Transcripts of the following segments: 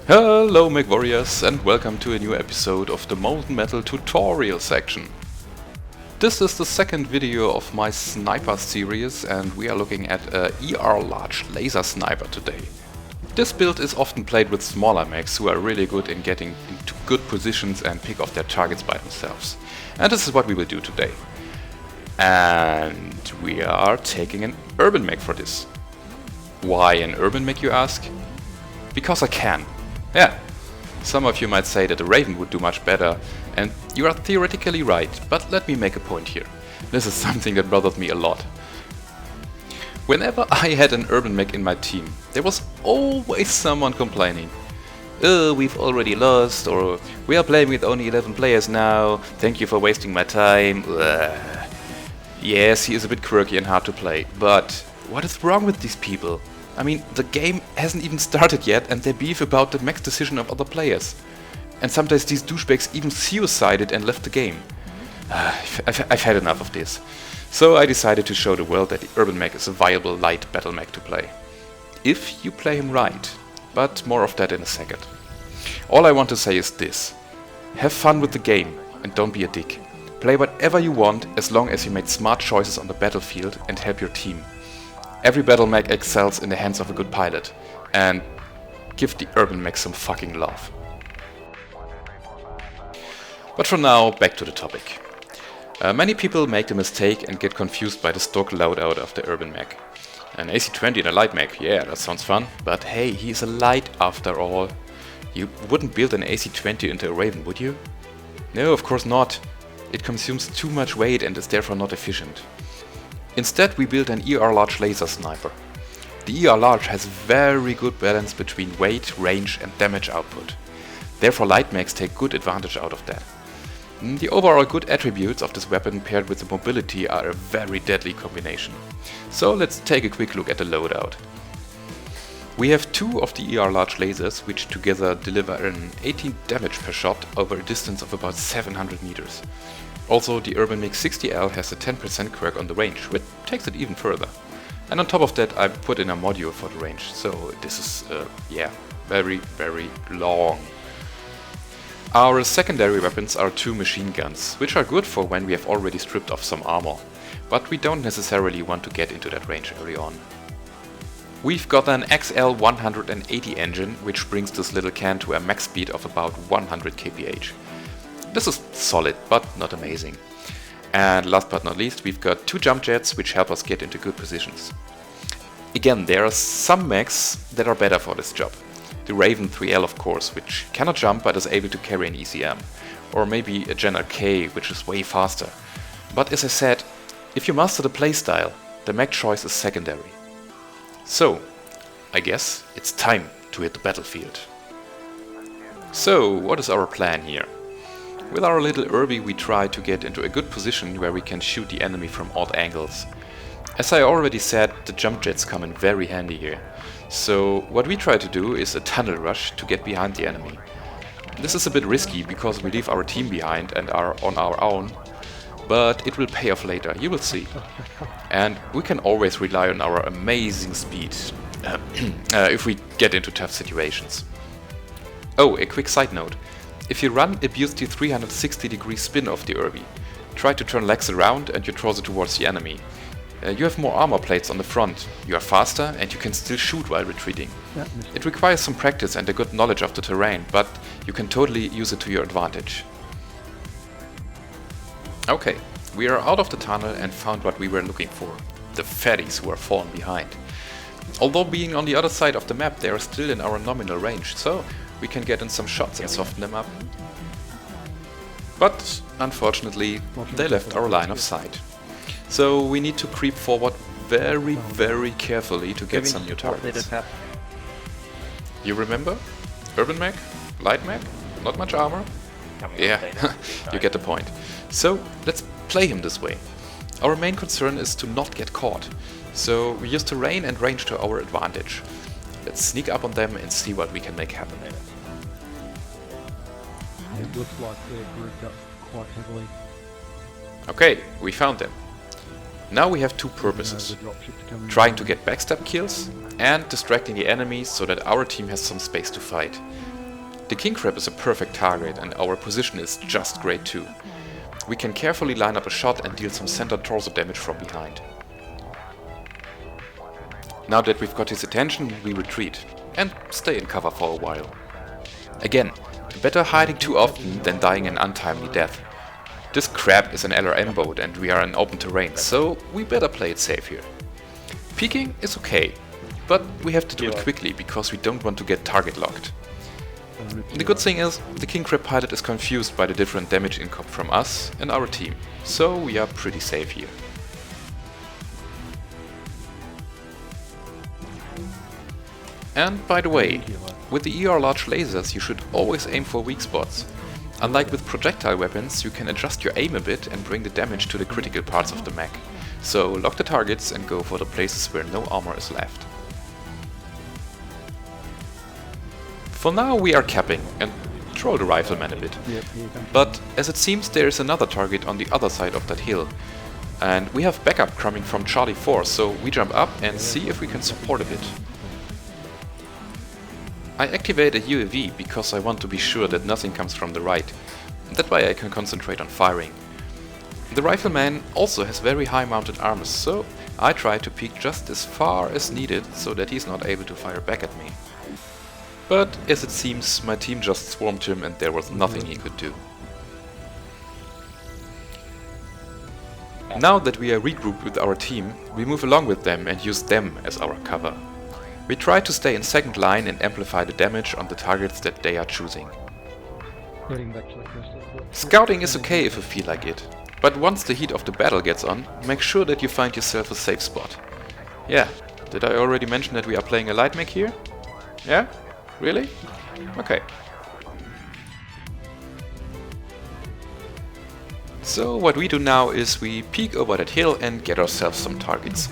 Hello Mechwarriors and welcome to a new episode of the Molten Metal tutorial section. This is the second video of my sniper series and we are looking at a ER large laser sniper today. This build is often played with smaller mechs who are really good in getting into good positions and pick off their targets by themselves. And this is what we will do today. And we are taking an UrbanMech for this. Why an UrbanMech, you ask? Because I can. Yeah, some of you might say that a Raven would do much better, and you are theoretically right, but let me make a point here. This is something that bothered me a lot. Whenever I had an UrbanMech in my team, there was always someone complaining. Oh, we've already lost, or we are playing with only 11 players now, thank you for wasting my time. Yes, he is a bit quirky and hard to play, but what is wrong with these people? I mean, the game hasn't even started yet and they beef about the max decision of other players. And sometimes these douchebags even suicided and left the game. I've had enough of this. So I decided to show the world that the UrbanMech is a viable light battle mech to play. If you play him right, but more of that in a second. All I want to say is this. Have fun with the game and don't be a dick. Play whatever you want as long as you made smart choices on the battlefield and help your team. Every battle mech excels in the hands of a good pilot, and give the UrbanMech some fucking love. But for now, back to the topic. Many people make the mistake and get confused by the stock loadout of the UrbanMech. An AC-20 and a light mech, yeah, that sounds fun, but hey, he's a light after all. You wouldn't build an AC-20 into a Raven, would you? No, of course not. It consumes too much weight and is therefore not efficient. Instead, we built an ER large laser sniper. The ER large has very good balance between weight, range and damage output. Therefore light mechs take good advantage out of that. The overall good attributes of this weapon paired with the mobility are a very deadly combination. So let's take a quick look at the loadout. We have two of the ER large lasers which together deliver an 18 damage per shot over a distance of about 700 meters. Also, the UrbanMech60L has a 10% quirk on the range, which takes it even further. And on top of that, I put in a module for the range, so this is, very long. Our secondary weapons are two machine guns, which are good for when we have already stripped off some armor, but we don't necessarily want to get into that range early on. We've got an XL180 engine, which brings this little can to a max speed of about 100 kph. This is solid, but not amazing. And last but not least, we've got two jump jets which help us get into good positions. Again, there are some mechs that are better for this job. The Raven 3L of course, which cannot jump but is able to carry an ECM. Or maybe a Gen K, which is way faster. But as I said, if you master the playstyle, the mech choice is secondary. So, I guess it's time to hit the battlefield. So, what is our plan here? With our little Urbi we try to get into a good position where we can shoot the enemy from odd angles. As I already said, the jump jets come in very handy here. So what we try to do is a tunnel rush to get behind the enemy. This is a bit risky because we leave our team behind and are on our own, but it will pay off later, you will see. And we can always rely on our amazing speed if we get into tough situations. Oh, a quick side note. If you run, abuse the 360-degree spin of the Urbi. Try to turn legs around and your torso towards the enemy. You have more armor plates on the front, you are faster and you can still shoot while retreating. It requires some practice and a good knowledge of the terrain, but you can totally use it to your advantage. Okay, we are out of the tunnel and found what we were looking for. The fatties who are fallen behind. Although being on the other side of the map, they are still in our nominal range, so we can get in some shots and soften them up. But unfortunately, they left our line of sight. So we need to creep forward very carefully to get some new targets. You remember? UrbanMech? Light mech? Not much armor? Yeah, you get the point. So let's play him this way. Our main concern is to not get caught. So we use terrain and range to our advantage. Let's sneak up on them and see what we can make happen. It looks like they're grouped up quite heavily. Okay, we found them. Now we have two purposes. Trying to get backstab kills and distracting the enemies so that our team has some space to fight. The king crab is a perfect target and our position is just great too. We can carefully line up a shot and deal some center torso damage from behind. Now that we've got his attention, we retreat and stay in cover for a while. Again, better hiding too often than dying an untimely death. This crab is an LRM boat and we are in open terrain, so we better play it safe here. Peeking is okay, but we have to do it quickly because we don't want to get target locked. The good thing is, the king crab pilot is confused by the different damage income from us and our team, so we are pretty safe here. And by the way, with the ER large lasers you should always aim for weak spots. Unlike with projectile weapons, you can adjust your aim a bit and bring the damage to the critical parts of the mech. So lock the targets and go for the places where no armor is left. For now we are capping and troll the rifleman a bit. But as it seems there is another target on the other side of that hill. And we have backup coming from Charlie 4, so we jump up and see if we can support a bit. I activate a UAV because I want to be sure that nothing comes from the right. That way I can concentrate on firing. The rifleman also has very high mounted armor, so I try to peek just as far as needed so that he's not able to fire back at me. But as it seems, my team just swarmed him and there was nothing he could do. Now that we are regrouped with our team, we move along with them and use them as our cover. We try to stay in second line and amplify the damage on the targets that they are choosing. Scouting is okay if you feel like it, but once the heat of the battle gets on, make sure that you find yourself a safe spot. Yeah, did I already mention that we are playing a light mech here? Yeah? Really? Okay. So what we do now is we peek over that hill and get ourselves some targets.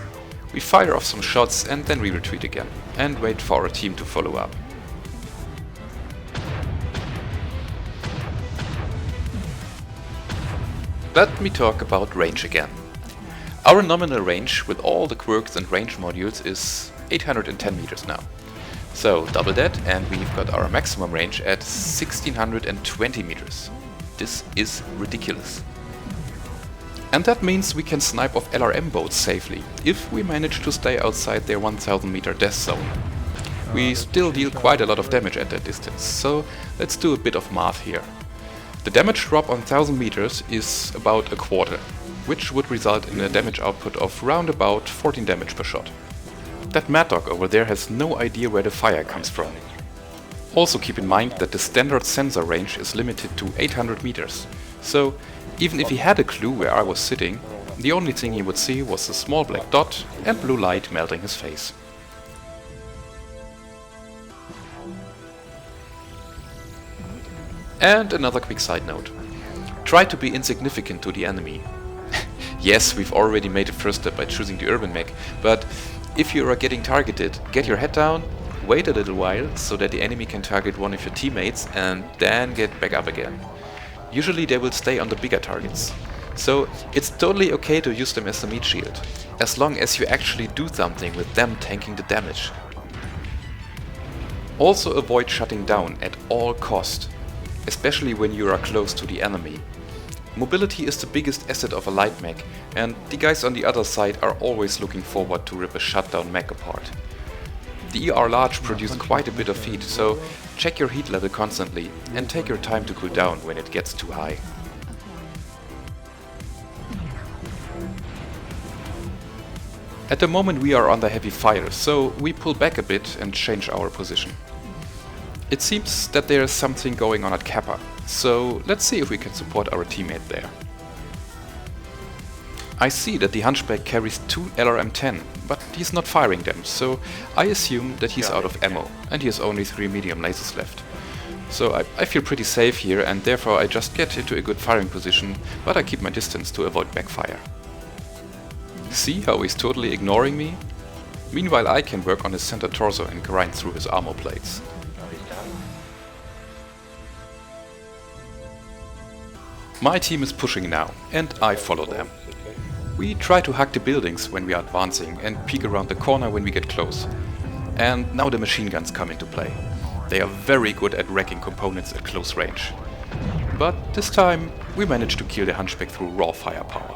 We fire off some shots and then we retreat again, and wait for our team to follow up. Let me talk about range again. Our nominal range with all the quirks and range modules is 810 meters now. So double that and we've got our maximum range at 1620 meters. This is ridiculous. And that means we can snipe off LRM boats safely, if we manage to stay outside their 1000 meter death zone. We still deal quite a lot of damage at that distance, so let's do a bit of math here. The damage drop on 1000 meters is about a quarter, which would result in a damage output of round about 14 damage per shot. That mad dog over there has no idea where the fire comes from. Also keep in mind that the standard sensor range is limited to 800 meters, so even if he had a clue where I was sitting, the only thing he would see was a small black dot and blue light melting his face. And another quick side note. Try to be insignificant to the enemy. Yes, we've already made the first step by choosing the UrbanMech, but if you are getting targeted, get your head down, wait a little while so that the enemy can target one of your teammates and then get back up again. Usually they will stay on the bigger targets. So it's totally okay to use them as a meat shield, as long as you actually do something with them tanking the damage. Also avoid shutting down at all cost, especially when you are close to the enemy. Mobility is the biggest asset of a light mech, and the guys on the other side are always looking forward to rip a shutdown mech apart. The ER large produce quite a bit of heat, so check your heat level constantly and take your time to cool down when it gets too high. At the moment we are under heavy fire, so we pull back a bit and change our position. It seems that there is something going on at Kappa, so let's see if we can support our teammate there. I see that the Hunchback carries 2 LRM-10, but he's not firing them, so I assume that he's out of ammo, and he has only 3 medium lasers left. So I feel pretty safe here, and therefore I just get into a good firing position, but I keep my distance to avoid backfire. See how he's totally ignoring me? Meanwhile I can work on his center torso and grind through his armor plates. My team is pushing now, and I follow them. We try to hug the buildings when we are advancing and peek around the corner when we get close. And now the machine guns come into play. They are very good at wrecking components at close range. But this time we managed to kill the hunchback through raw firepower.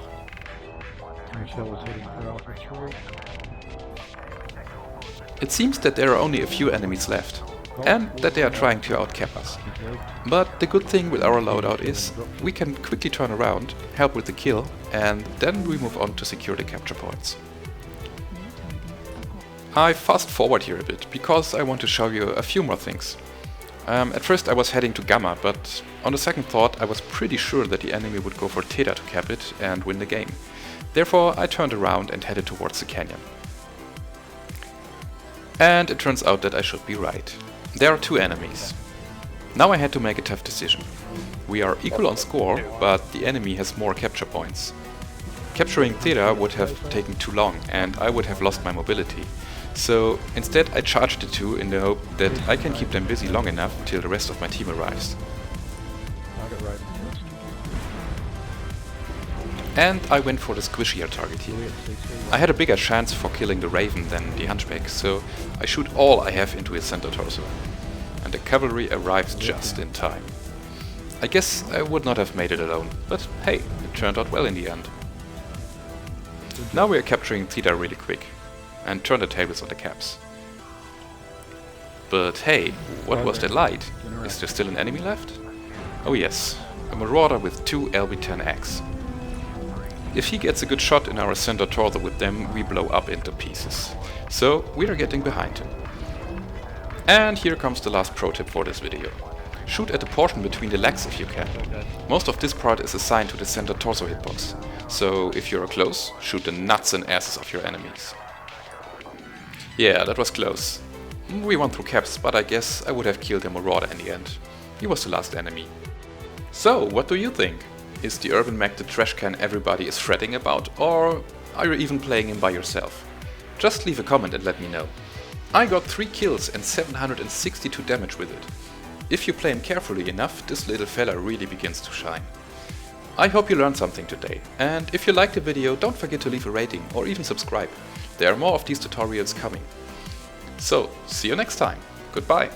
Michelle was heading for Alpha 3. It seems that there are only a few enemies left, and that they are trying to outcap us. But the good thing with our loadout is we can quickly turn around, help with the kill, and then we move on to secure the capture points. I fast forward here a bit, because I want to show you a few more things. At first I was heading to Gamma, but on the second thought I was pretty sure that the enemy would go for Theta to cap it and win the game. Therefore I turned around and headed towards the canyon. And it turns out that I should be right. There are two enemies. Now I had to make a tough decision. We are equal on score, but the enemy has more capture points. Capturing Theta would have taken too long and I would have lost my mobility. So instead I charged the two in the hope that I can keep them busy long enough till the rest of my team arrives. And I went for the squishier target here. I had a bigger chance for killing the Raven than the hunchback, so I shoot all I have into his center torso. And the cavalry arrives just in time. I guess I would not have made it alone, but hey, it turned out well in the end. Now we are capturing Theta really quick, and turn the tables on the caps. But hey, what was that light? Is there still an enemy left? Oh yes, a marauder with 2 LB-10X. If he gets a good shot in our center torso with them, we blow up into pieces. So we are getting behind him. And here comes the last pro tip for this video. Shoot at the portion between the legs if you can. Most of this part is assigned to the center torso hitbox. So if you're close, shoot the nuts and asses of your enemies. Yeah, that was close. We won through caps, but I guess I would have killed the marauder in the end. He was the last enemy. So, what do you think? Is the UrbanMech the trash can everybody is fretting about, or are you even playing him by yourself? Just leave a comment and let me know. I got 3 kills and 762 damage with it. If you play him carefully enough, this little fella really begins to shine. I hope you learned something today, and if you liked the video, don't forget to leave a rating or even subscribe. There are more of these tutorials coming. So, see you next time. Goodbye.